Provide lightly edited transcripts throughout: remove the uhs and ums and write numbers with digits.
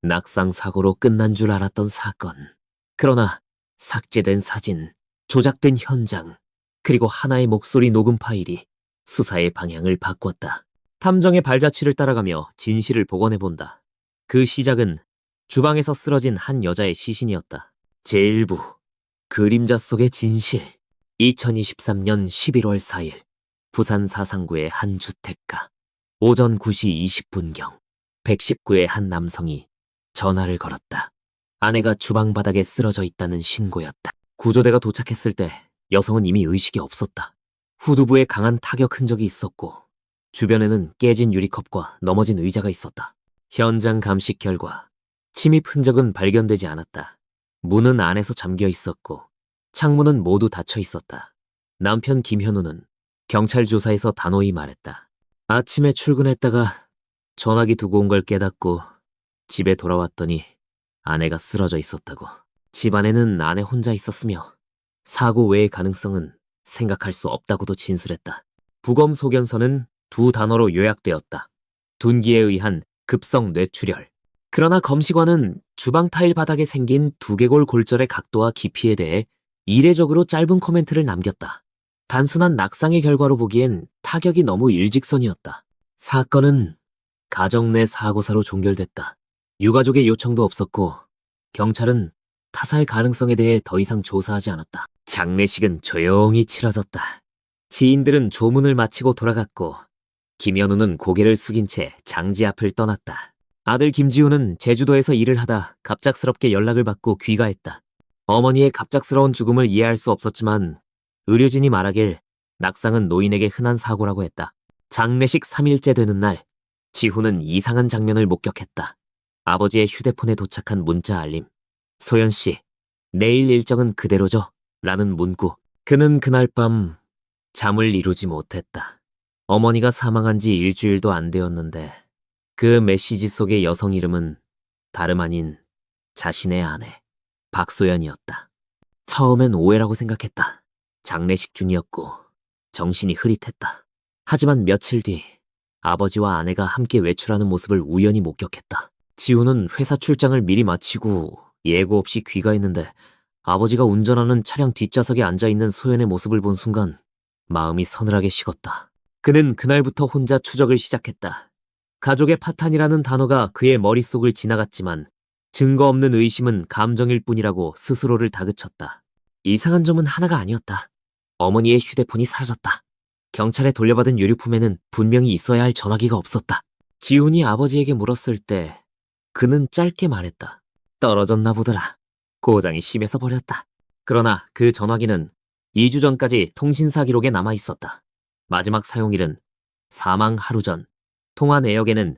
낙상 사고로 끝난 줄 알았던 사건. 그러나 삭제된 사진, 조작된 현장, 그리고 하나의 목소리 녹음 파일이 수사의 방향을 바꿨다. 탐정의 발자취를 따라가며 진실을 복원해본다. 그 시작은 주방에서 쓰러진 한 여자의 시신이었다. 제1부 그림자 속의 진실. 2023년 11월 4일 부산 사상구의 한 주택가. 오전 9시 20분경 119의 한 남성이 전화를 걸었다. 아내가 주방 바닥에 쓰러져 있다는 신고였다. 구조대가 도착했을 때 여성은 이미 의식이 없었다. 후두부에 강한 타격 흔적이 있었고 주변에는 깨진 유리컵과 넘어진 의자가 있었다. 현장 감식 결과 침입 흔적은 발견되지 않았다. 문은 안에서 잠겨 있었고 창문은 모두 닫혀 있었다. 남편 김현우는 경찰 조사에서 단호히 말했다. 아침에 출근했다가 전화기 두고 온 걸 깨닫고 집에 돌아왔더니 아내가 쓰러져 있었다고. 집안에는 아내 혼자 있었으며 사고 외의 가능성은 생각할 수 없다고도 진술했다. 부검 소견서는 두 단어로 요약되었다. 둔기에 의한 급성 뇌출혈. 그러나 검시관은 주방 타일 바닥에 생긴 두개골 골절의 각도와 깊이에 대해 이례적으로 짧은 코멘트를 남겼다. 단순한 낙상의 결과로 보기엔 타격이 너무 일직선이었다. 사건은 가정 내 사고사로 종결됐다. 유가족의 요청도 없었고 경찰은 타살 가능성에 대해 더 이상 조사하지 않았다. 장례식은 조용히 치러졌다. 지인들은 조문을 마치고 돌아갔고 김현우는 고개를 숙인 채 장지 앞을 떠났다. 아들 김지우는 제주도에서 일을 하다 갑작스럽게 연락을 받고 귀가했다. 어머니의 갑작스러운 죽음을 이해할 수 없었지만 의료진이 말하길 낙상은 노인에게 흔한 사고라고 했다. 장례식 3일째 되는 날 지훈은 이상한 장면을 목격했다. 아버지의 휴대폰에 도착한 문자 알림. 소연씨, 내일 일정은 그대로죠? 라는 문구. 그는 그날 밤 잠을 이루지 못했다. 어머니가 사망한 지 일주일도 안 되었는데 그 메시지 속의 여성 이름은 다름 아닌 자신의 아내 박소연이었다. 처음엔 오해라고 생각했다. 장례식 중이었고 정신이 흐릿했다. 하지만 며칠 뒤 아버지와 아내가 함께 외출하는 모습을 우연히 목격했다. 지우는 회사 출장을 미리 마치고 예고 없이 귀가했는데 아버지가 운전하는 차량 뒷좌석에 앉아있는 소연의 모습을 본 순간 마음이 서늘하게 식었다. 그는 그날부터 혼자 추적을 시작했다. 가족의 파탄이라는 단어가 그의 머릿속을 지나갔지만 증거 없는 의심은 감정일 뿐이라고 스스로를 다그쳤다. 이상한 점은 하나가 아니었다. 어머니의 휴대폰이 사라졌다. 경찰에 돌려받은 유류품에는 분명히 있어야 할 전화기가 없었다. 지훈이 아버지에게 물었을 때 그는 짧게 말했다. 떨어졌나 보더라. 고장이 심해서 버렸다. 그러나 그 전화기는 2주 전까지 통신사 기록에 남아 있었다. 마지막 사용일은 사망 하루 전. 통화 내역에는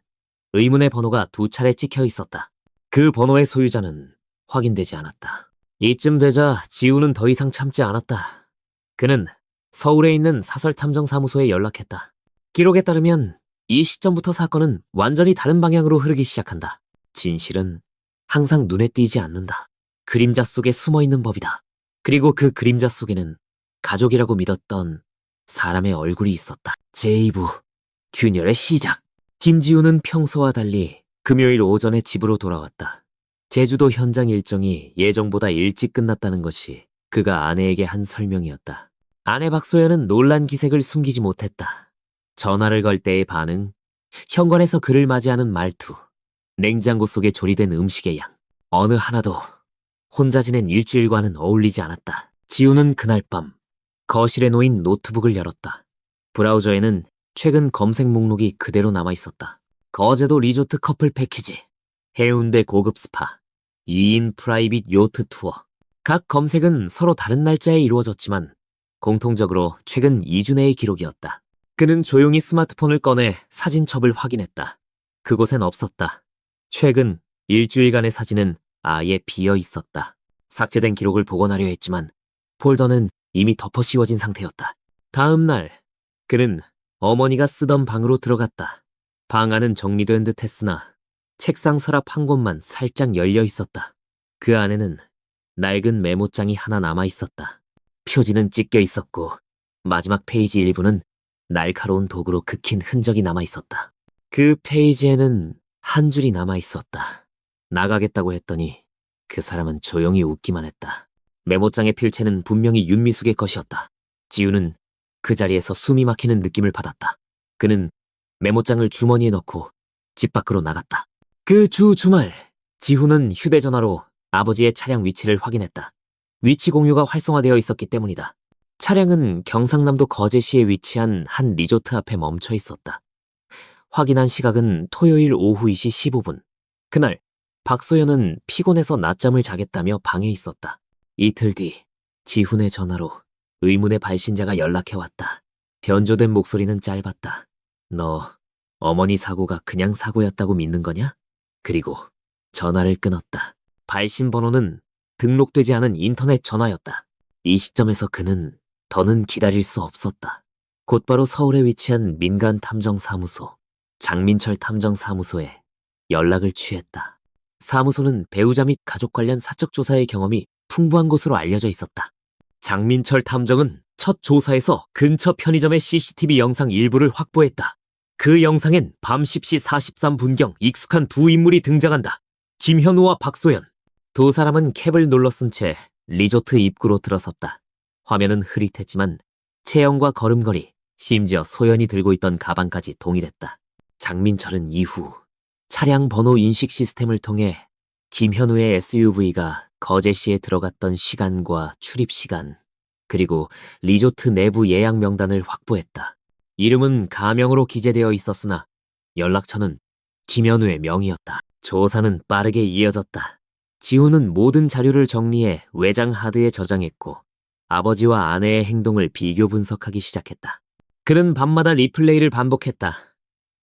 의문의 번호가 2차례 찍혀 있었다. 그 번호의 소유자는 확인되지 않았다. 이쯤 되자 지우는 더 이상 참지 않았다. 그는 서울에 있는 사설탐정사무소에 연락했다. 기록에 따르면 이 시점부터 사건은 완전히 다른 방향으로 흐르기 시작한다. 진실은 항상 눈에 띄지 않는다. 그림자 속에 숨어있는 법이다. 그리고 그 그림자 속에는 가족이라고 믿었던 사람의 얼굴이 있었다. 제2부 균열의 시작. 김지우는 평소와 달리 금요일 오전에 집으로 돌아왔다. 제주도 현장 일정이 예정보다 일찍 끝났다는 것이 그가 아내에게 한 설명이었다. 아내 박소연은 놀란 기색을 숨기지 못했다. 전화를 걸 때의 반응, 현관에서 그를 맞이하는 말투, 냉장고 속에 조리된 음식의 양, 어느 하나도 혼자 지낸 일주일과는 어울리지 않았다. 지우는 그날 밤 거실에 놓인 노트북을 열었다. 브라우저에는 최근 검색 목록이 그대로 남아있었다. 거제도 리조트 커플 패키지, 해운대 고급 스파, 2인 프라이빗 요트 투어. 각 검색은 서로 다른 날짜에 이루어졌지만 공통적으로 최근 2주 내의 기록이었다. 그는 조용히 스마트폰을 꺼내 사진첩을 확인했다. 그곳엔 없었다. 최근 일주일간의 사진은 아예 비어 있었다. 삭제된 기록을 복원하려 했지만 폴더는 이미 덮어 씌워진 상태였다. 다음 날 그는 어머니가 쓰던 방으로 들어갔다. 방 안은 정리된 듯 했으나 책상 서랍 한 곳만 살짝 열려 있었다. 그 안에는 낡은 메모장이 하나 남아 있었다. 표지는 찢겨 있었고 마지막 페이지 일부는 날카로운 도구로 긁힌 흔적이 남아 있었다. 그 페이지에는 한 줄이 남아 있었다. 나가겠다고 했더니 그 사람은 조용히 웃기만 했다. 메모장의 필체는 분명히 윤미숙의 것이었다. 지우는 그 자리에서 숨이 막히는 느낌을 받았다. 그는 메모장을 주머니에 넣고 집 밖으로 나갔다. 그 주말, 지후는 휴대전화로 아버지의 차량 위치를 확인했다. 위치 공유가 활성화되어 있었기 때문이다. 차량은 경상남도 거제시에 위치한 한 리조트 앞에 멈춰 있었다. 확인한 시각은 토요일 오후 2시 15분. 그날 박소연은 피곤해서 낮잠을 자겠다며 방에 있었다. 이틀 뒤 지훈의 전화로 의문의 발신자가 연락해왔다. 변조된 목소리는 짧았다. 너 어머니 사고가 그냥 사고였다고 믿는 거냐? 그리고 전화를 끊었다. 발신 번호는 등록되지 않은 인터넷 전화였다. 이 시점에서 그는 더는 기다릴 수 없었다. 곧바로 서울에 위치한 민간 탐정사무소, 장민철 탐정사무소에 연락을 취했다. 사무소는 배우자 및 가족 관련 사적 조사의 경험이 풍부한 곳으로 알려져 있었다. 장민철 탐정은 첫 조사에서 근처 편의점의 CCTV 영상 일부를 확보했다. 그 영상엔 밤 10시 43분경 익숙한 두 인물이 등장한다. 김현우와 박소연. 두 사람은 캡을 눌러 쓴 채 리조트 입구로 들어섰다. 화면은 흐릿했지만 체형과 걸음걸이, 심지어 소연이 들고 있던 가방까지 동일했다. 장민철은 이후 차량 번호 인식 시스템을 통해 김현우의 SUV가 거제시에 들어갔던 시간과 출입 시간, 그리고 리조트 내부 예약 명단을 확보했다. 이름은 가명으로 기재되어 있었으나 연락처는 김현우의 명의였다. 조사는 빠르게 이어졌다. 지훈은 모든 자료를 정리해 외장 하드에 저장했고 아버지와 아내의 행동을 비교 분석하기 시작했다. 그는 밤마다 리플레이를 반복했다.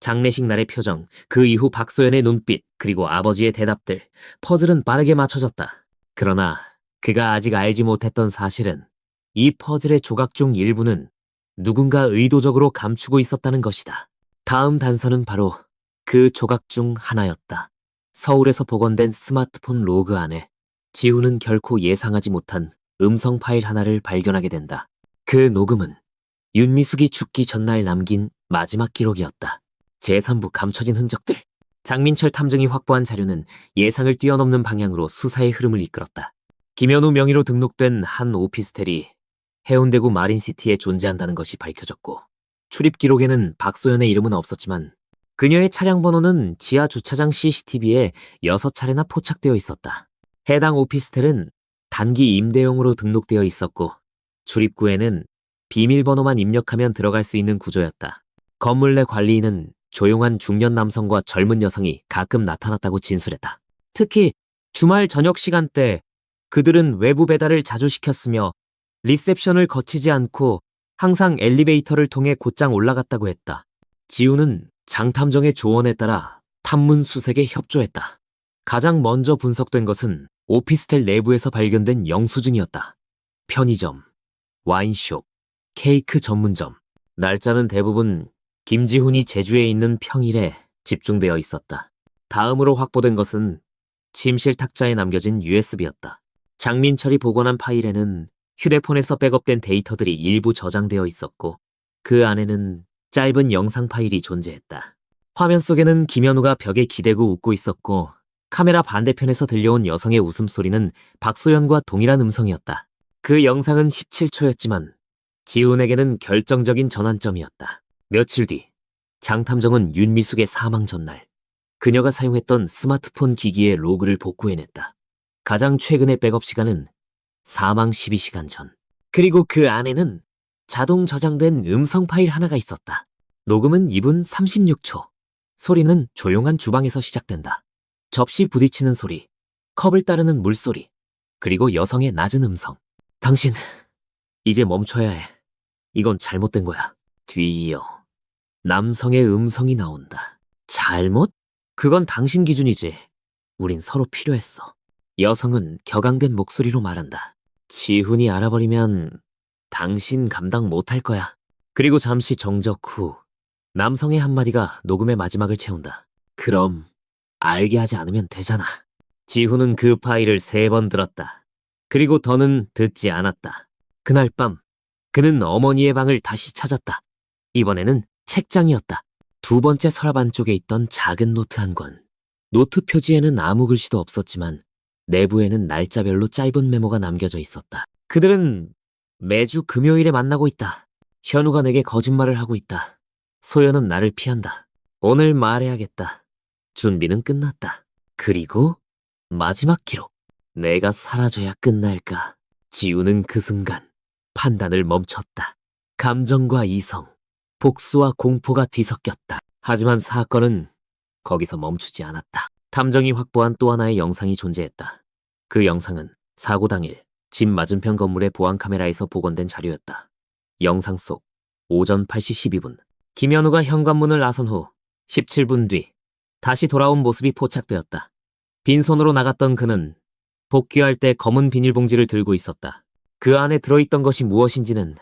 장례식 날의 표정, 그 이후 박소연의 눈빛, 그리고 아버지의 대답들, 퍼즐은 빠르게 맞춰졌다. 그러나 그가 아직 알지 못했던 사실은 이 퍼즐의 조각 중 일부는 누군가 의도적으로 감추고 있었다는 것이다. 다음 단서는 바로 그 조각 중 하나였다. 서울에서 복원된 스마트폰 로그 안에 지훈은 결코 예상하지 못한 음성 파일 하나를 발견하게 된다. 그 녹음은 윤미숙이 죽기 전날 남긴 마지막 기록이었다. 제3부 감춰진 흔적들. 장민철 탐정이 확보한 자료는 예상을 뛰어넘는 방향으로 수사의 흐름을 이끌었다. 김현우 명의로 등록된 한 오피스텔이 해운대구 마린시티에 존재한다는 것이 밝혀졌고 출입 기록에는 박소연의 이름은 없었지만 그녀의 차량 번호는 지하 주차장 CCTV에 6차례나 포착되어 있었다. 해당 오피스텔은 단기 임대용으로 등록되어 있었고 출입구에는 비밀번호만 입력하면 들어갈 수 있는 구조였다. 건물 내 관리인은 조용한 중년 남성과 젊은 여성이 가끔 나타났다고 진술했다. 특히 주말 저녁 시간대 그들은 외부 배달을 자주 시켰으며 리셉션을 거치지 않고 항상 엘리베이터를 통해 곧장 올라갔다고 했다. 지우는 장탐정의 조언에 따라 탐문 수색에 협조했다. 가장 먼저 분석된 것은 오피스텔 내부에서 발견된 영수증이었다. 편의점, 와인숍, 케이크 전문점. 날짜는 대부분 김지훈이 제주에 있는 평일에 집중되어 있었다. 다음으로 확보된 것은 침실 탁자에 남겨진 USB였다. 장민철이 복원한 파일에는 휴대폰에서 백업된 데이터들이 일부 저장되어 있었고 그 안에는 짧은 영상 파일이 존재했다. 화면 속에는 김현우가 벽에 기대고 웃고 있었고 카메라 반대편에서 들려온 여성의 웃음소리는 박소연과 동일한 음성이었다. 그 영상은 17초였지만 지훈에게는 결정적인 전환점이었다. 며칠 뒤 장탐정은 윤미숙의 사망 전날 그녀가 사용했던 스마트폰 기기의 로그를 복구해냈다. 가장 최근의 백업 시간은 사망 12시간 전. 그리고 그 안에는 자동 저장된 음성 파일 하나가 있었다. 녹음은 2분 36초. 소리는 조용한 주방에서 시작된다. 접시 부딪히는 소리, 컵을 따르는 물소리, 그리고 여성의 낮은 음성. 당신, 이제 멈춰야 해. 이건 잘못된 거야. 뒤이어 남성의 음성이 나온다. 잘못? 그건 당신 기준이지. 우린 서로 필요했어. 여성은 격앙된 목소리로 말한다. 지훈이 알아버리면 당신 감당 못할 거야. 그리고 잠시 정적 후 남성의 한마디가 녹음의 마지막을 채운다. 그럼 알게 하지 않으면 되잖아. 지훈은 그 파일을 3번 들었다. 그리고 더는 듣지 않았다. 그날 밤 그는 어머니의 방을 다시 찾았다. 이번에는 책장이었다. 두 번째 서랍 안쪽에 있던 작은 노트 한 권. 노트 표지에는 아무 글씨도 없었지만 내부에는 날짜별로 짧은 메모가 남겨져 있었다. 그들은 매주 금요일에 만나고 있다. 현우가 내게 거짓말을 하고 있다. 소연은 나를 피한다. 오늘 말해야겠다. 준비는 끝났다. 그리고 마지막 기록. 내가 사라져야 끝날까. 지우는 그 순간 판단을 멈췄다. 감정과 이성, 복수와 공포가 뒤섞였다. 하지만 사건은 거기서 멈추지 않았다. 탐정이 확보한 또 하나의 영상이 존재했다. 그 영상은 사고 당일 집 맞은편 건물의 보안 카메라에서 복원된 자료였다. 영상 속 오전 8시 12분 김현우가 현관문을 나선 후 17분 뒤 다시 돌아온 모습이 포착되었다. 빈손으로 나갔던 그는 복귀할 때 검은 비닐봉지를 들고 있었다. 그 안에 들어있던 것이 무엇인지는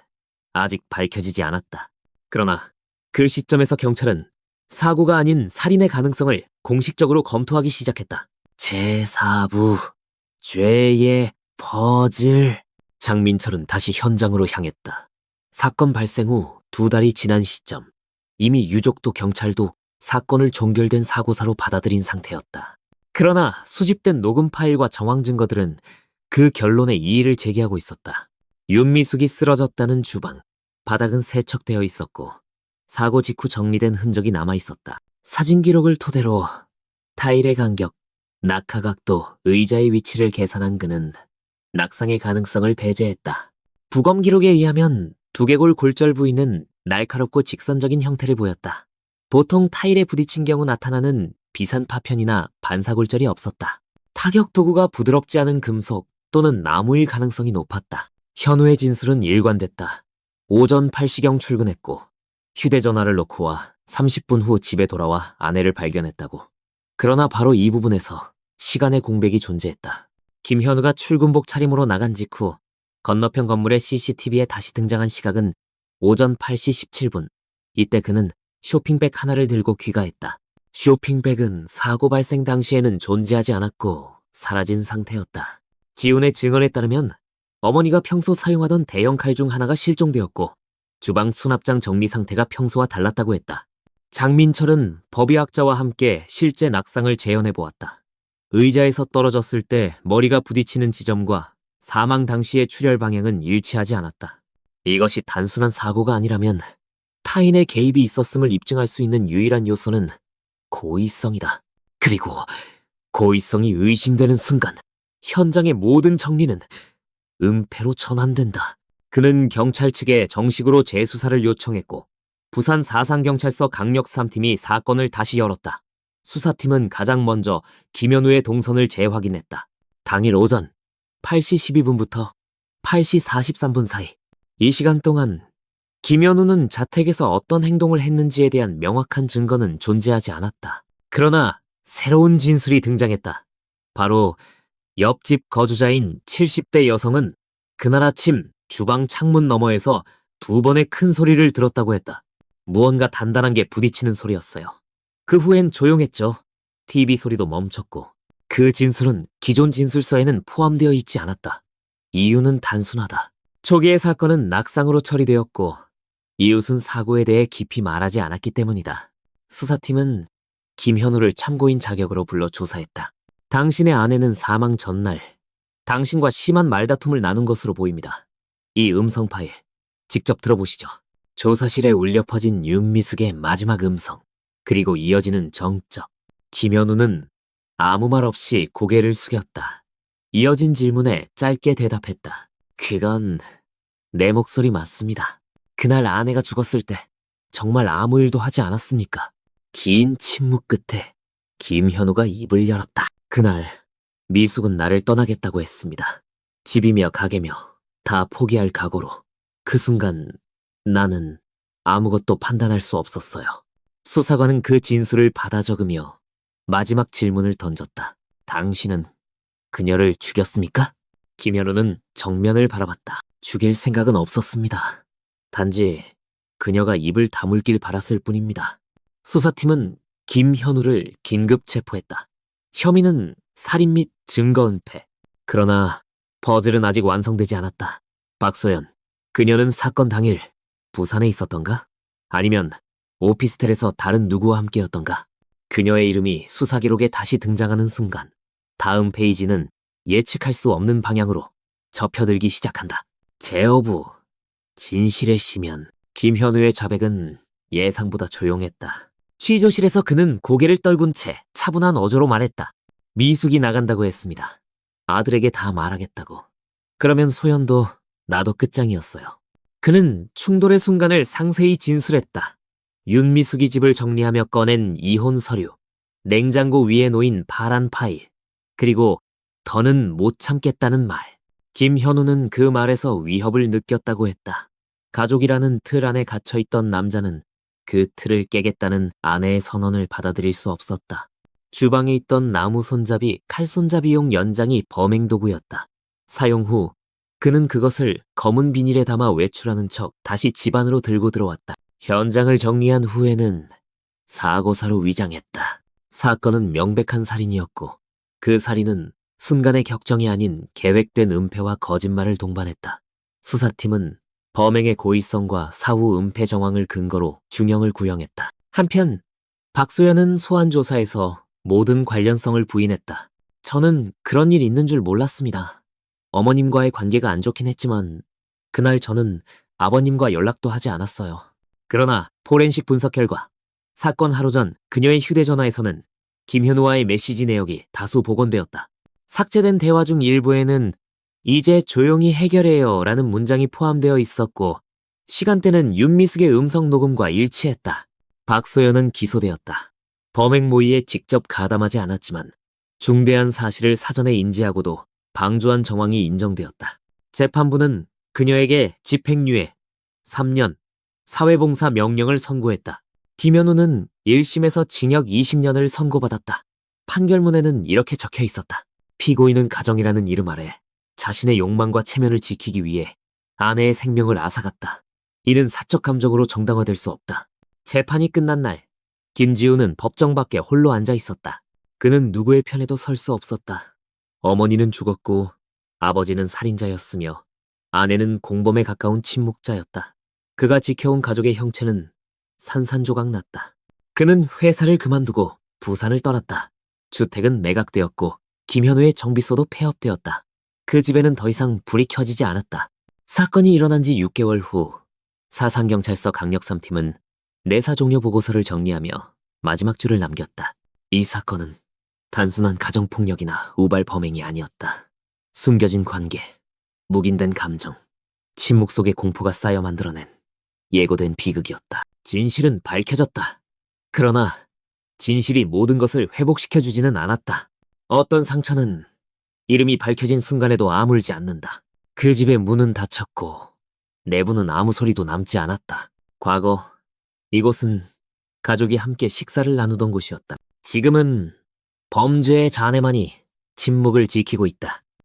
아직 밝혀지지 않았다. 그러나 그 시점에서 경찰은 사고가 아닌 살인의 가능성을 공식적으로 검토하기 시작했다. 제4부 죄의 퍼즐. 장민철은 다시 현장으로 향했다. 사건 발생 후 2달이 지난 시점, 이미 유족도 경찰도 사건을 종결된 사고사로 받아들인 상태였다. 그러나 수집된 녹음 파일과 정황 증거들은 그 결론에 이의를 제기하고 있었다. 윤미숙이 쓰러졌다는 주방, 바닥은 세척되어 있었고 사고 직후 정리된 흔적이 남아 있었다. 사진 기록을 토대로 타일의 간격, 낙하각도, 의자의 위치를 계산한 그는 낙상의 가능성을 배제했다. 부검 기록에 의하면 두개골 골절 부위는 날카롭고 직선적인 형태를 보였다. 보통 타일에 부딪힌 경우 나타나는 비산 파편이나 반사골절이 없었다. 타격 도구가 부드럽지 않은 금속 또는 나무일 가능성이 높았다. 현우의 진술은 일관됐다. 오전 8시경 출근했고 휴대전화를 놓고 와 30분 후 집에 돌아와 아내를 발견했다고. 그러나 바로 이 부분에서 시간의 공백이 존재했다. 김현우가 출근복 차림으로 나간 직후 건너편 건물의 CCTV에 다시 등장한 시각은 오전 8시 17분. 이때 그는 쇼핑백 하나를 들고 귀가했다. 쇼핑백은 사고 발생 당시에는 존재하지 않았고 사라진 상태였다. 지훈의 증언에 따르면 어머니가 평소 사용하던 대형 칼 중 하나가 실종되었고 주방 수납장 정리 상태가 평소와 달랐다고 했다. 장민철은 법의학자와 함께 실제 낙상을 재현해 보았다. 의자에서 떨어졌을 때 머리가 부딪히는 지점과 사망 당시의 출혈 방향은 일치하지 않았다. 이것이 단순한 사고가 아니라면 타인의 개입이 있었음을 입증할 수 있는 유일한 요소는 고의성이다. 그리고 고의성이 의심되는 순간 현장의 모든 정리는 은폐로 전환된다. 그는 경찰 측에 정식으로 재수사를 요청했고 부산 사상경찰서 강력 3팀이 사건을 다시 열었다. 수사팀은 가장 먼저 김현우의 동선을 재확인했다. 당일 오전 8시 12분부터 8시 43분 사이, 이 시간 동안 김현우는 자택에서 어떤 행동을 했는지에 대한 명확한 증거는 존재하지 않았다. 그러나 새로운 진술이 등장했다. 바로 옆집 거주자인 70대 여성은 그날 아침 주방 창문 너머에서 2번의 큰 소리를 들었다고 했다. 무언가 단단한 게 부딪히는 소리였어요. 그 후엔 조용했죠. TV 소리도 멈췄고 그 진술은 기존 진술서에는 포함되어 있지 않았다. 이유는 단순하다. 초기의 사건은 낙상으로 처리되었고 이웃은 사고에 대해 깊이 말하지 않았기 때문이다. 수사팀은 김현우를 참고인 자격으로 불러 조사했다. 당신의 아내는 사망 전날 당신과 심한 말다툼을 나눈 것으로 보입니다. 이 음성 파일 직접 들어보시죠. 조사실에 울려 퍼진 윤미숙의 마지막 음성, 그리고 이어지는 정적. 김현우는 아무 말 없이 고개를 숙였다. 이어진 질문에 짧게 대답했다. 그건 내 목소리 맞습니다. 그날 아내가 죽었을 때 정말 아무 일도 하지 않았습니까? 긴 침묵 끝에 김현우가 입을 열었다. 그날 미숙은 나를 떠나겠다고 했습니다. 집이며 가게며 다 포기할 각오로. 그 순간 나는 아무것도 판단할 수 없었어요. 수사관은 그 진술을 받아 적으며 마지막 질문을 던졌다. 당신은 그녀를 죽였습니까? 김현우는 정면을 바라봤다. 죽일 생각은 없었습니다. 단지 그녀가 입을 다물길 바랐을 뿐입니다. 수사팀은 김현우를 긴급 체포했다. 혐의는 살인 및 증거 은폐. 그러나 퍼즐은 아직 완성되지 않았다. 박소연, 그녀는 사건 당일 부산에 있었던가? 아니면 오피스텔에서 다른 누구와 함께였던가? 그녀의 이름이 수사 기록에 다시 등장하는 순간 다음 페이지는 예측할 수 없는 방향으로 접혀들기 시작한다. 제어부, 진실의 심연. 김현우의 자백은 예상보다 조용했다. 취조실에서 그는 고개를 떨군 채 차분한 어조로 말했다. 미숙이 나간다고 했습니다. 아들에게 다 말하겠다고. 그러면 소연도 나도 끝장이었어요. 그는 충돌의 순간을 상세히 진술했다. 윤미숙이 집을 정리하며 꺼낸 이혼 서류, 냉장고 위에 놓인 파란 파일, 그리고 더는 못 참겠다는 말. 김현우는 그 말에서 위협을 느꼈다고 했다. 가족이라는 틀 안에 갇혀있던 남자는 그 틀을 깨겠다는 아내의 선언을 받아들일 수 없었다. 주방에 있던 나무 손잡이, 칼 손잡이용 연장이 범행 도구였다. 사용 후 그는 그것을 검은 비닐에 담아 외출하는 척 다시 집 안으로 들고 들어왔다. 현장을 정리한 후에는 사고사로 위장했다. 사건은 명백한 살인이었고 그 살인은 순간의 격정이 아닌 계획된 은폐와 거짓말을 동반했다. 수사팀은 범행의 고의성과 사후 은폐 정황을 근거로 중형을 구형했다. 한편 박소연은 소환조사에서 모든 관련성을 부인했다. 저는 그런 일 있는 줄 몰랐습니다. 어머님과의 관계가 안 좋긴 했지만 그날 저는 아버님과 연락도 하지 않았어요. 그러나 포렌식 분석 결과 사건 하루 전 그녀의 휴대전화에서는 김현우와의 메시지 내역이 다수 복원되었다. 삭제된 대화 중 일부에는 이제 조용히 해결해요 라는 문장이 포함되어 있었고 시간대는 윤미숙의 음성 녹음과 일치했다. 박소연은 기소되었다. 범행 모의에 직접 가담하지 않았지만 중대한 사실을 사전에 인지하고도 방조한 정황이 인정되었다. 재판부는 그녀에게 집행유예 3년, 사회봉사 명령을 선고했다. 김현우는 1심에서 징역 20년을 선고받았다. 판결문에는 이렇게 적혀 있었다. 피고인은 가정이라는 이름 아래 자신의 욕망과 체면을 지키기 위해 아내의 생명을 앗아갔다. 이는 사적 감정으로 정당화될 수 없다. 재판이 끝난 날, 김지우는 법정 밖에 홀로 앉아 있었다. 그는 누구의 편에도 설 수 없었다. 어머니는 죽었고 아버지는 살인자였으며 아내는 공범에 가까운 침묵자였다. 그가 지켜온 가족의 형체는 산산조각 났다. 그는 회사를 그만두고 부산을 떠났다. 주택은 매각되었고 김현우의 정비소도 폐업되었다. 그 집에는 더 이상 불이 켜지지 않았다. 사건이 일어난 지 6개월 후 사상경찰서 강력3팀은 내사 종료 보고서를 정리하며 마지막 줄을 남겼다. 이 사건은 단순한 가정폭력이나 우발 범행이 아니었다. 숨겨진 관계, 묵인된 감정, 침묵 속에 공포가 쌓여 만들어낸 예고된 비극이었다. 진실은 밝혀졌다. 그러나 진실이 모든 것을 회복시켜주지는 않았다. 어떤 상처는 이름이 밝혀진 순간에도 아물지 않는다. 그 집의 문은 닫혔고 내부는 아무 소리도 남지 않았다. 과거 이곳은 가족이 함께 식사를 나누던 곳이었다. 지금은 범죄의 잔해만이 침묵을 지키고 있다.